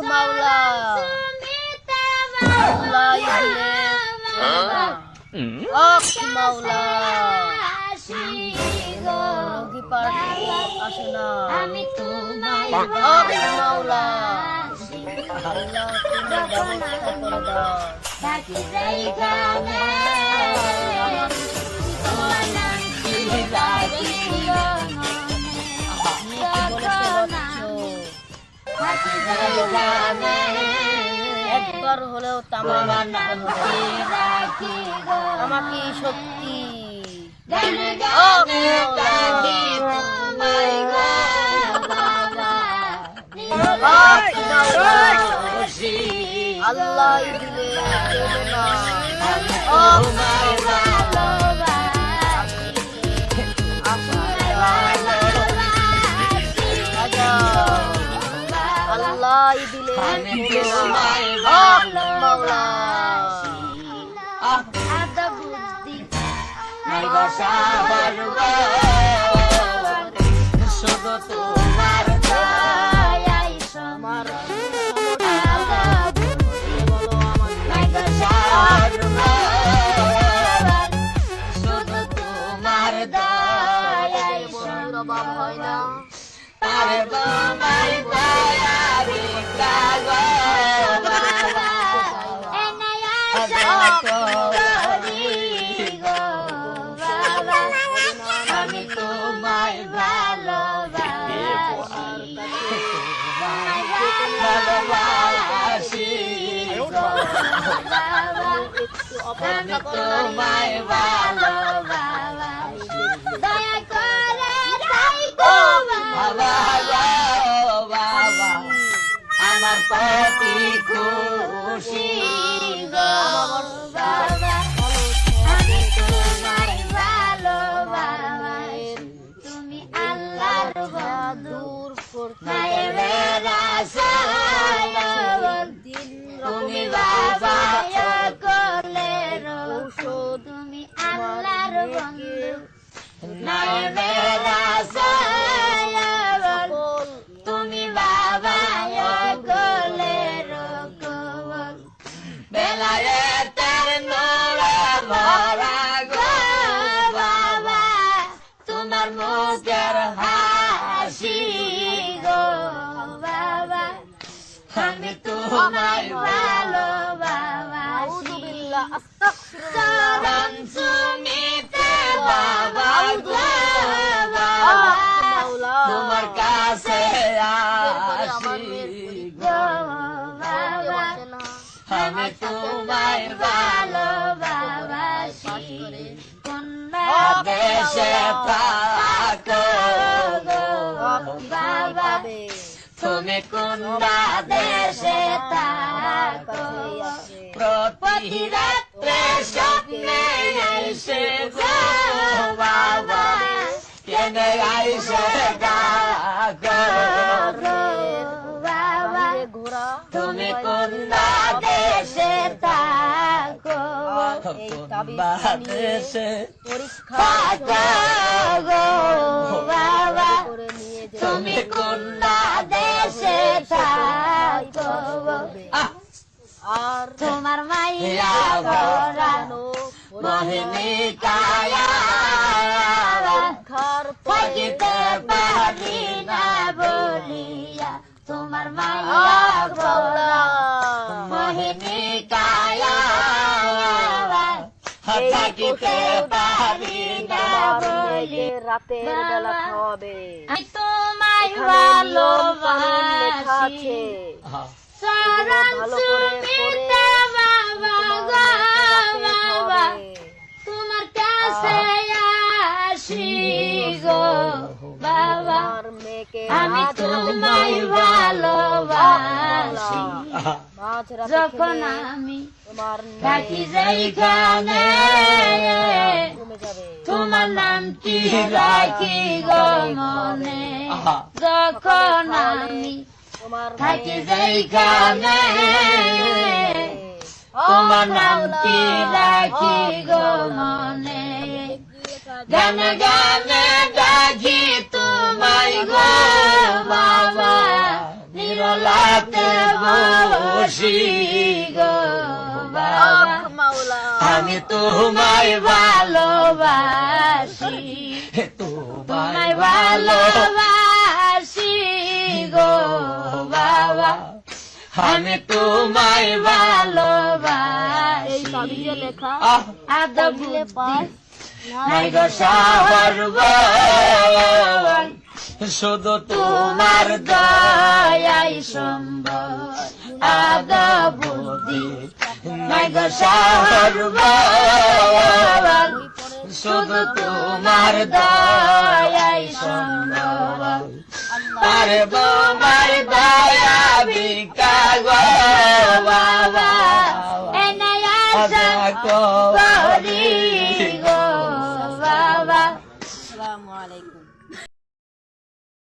মাওলা আল্লাহ দিলে মাওলা রোগী পার্টি আসে না মাওলা আল্লাহ তুমি ব্যবস্থা করে দাও একবার হলেও আমাকে সত্যি আল্লাহ দিলে আল্লাহ দিলে মাওলা আদা বুদ্ধি নাই বসাবার শুধু তোমার দয়াই আমার শুধু তোমার দয়াই অভাব হয় না তার তোমার দয়া আমি তোমায় ভালোবাসি আমি তোমায় ভালোবাসি দয়া করে বাবা আমার প্রতি খুশি আমি তোমায় ভালোবাসি তুমি আল্লাহর দূর করতে তুমি বাবা করলে তুমি আল্লাহর বন্ধু তুমি বাবা করলে বেলায়েতের নূরে ভরা গো বাবা তোমার মুখের হাসি গো বাবা আমি তোমায় ভালোবাসি চরণ সুমিতে বাবা গো বাবা তোমার কাছে আসি গো বাবা আমি তোমায় ভালোবাসি কোন দেশে থাকো গো বাবা তুমি কোন দেশে থাকো প্রতি রাত্রে স্বপ্নে এসে গো বাবা কেনে আইসে ডাকো বাবা তুমি কোন দেশে থাকো দেশে পরীক্ষা গো বাবা তুমি কোন দেশে থাকো আর তোমার মাইয়া গরানো মোহিনী কায়া থাকিতে পারি না বলিয়া তোমার মাইয়া গরা মোহিনী কায়া থাকিতে পারি না বলিয়া রাতের বেলা খাওয়াবে আমি তোমায় ভালোবাসি চরণ সুমিতে বাবা গো বাবা তোমার কাছে আসি গো বাবা আমি তোমায় ভালোবাসি যখন আমি থাকি যেখানে তোমার নাম কি রাখি গো মনে যখন আমি থাকি যেখানে তোমার নাম কি রাখি গো মনে গানে গানে ডাকি তোমায় গো বাবা নিরলা হাতে বসি গো বাবা আমি তোমায় ভালোবাসি তোমায় ভালোবাসি গো বাবা আমি তোমায় ভালোবাসি আদা বুদ্ধি নাই গো সর্বন শুধু তোমার দয়াই সম্ভব আদা বুদ্ধি নাই গো সর্বন শুধু তোমার দয়াই সম্ভব আরে তোমার দয়া ভিক্ষা গো বাবা এনাই আশা করি গো বাবা। আসসালামু আলাইকুম।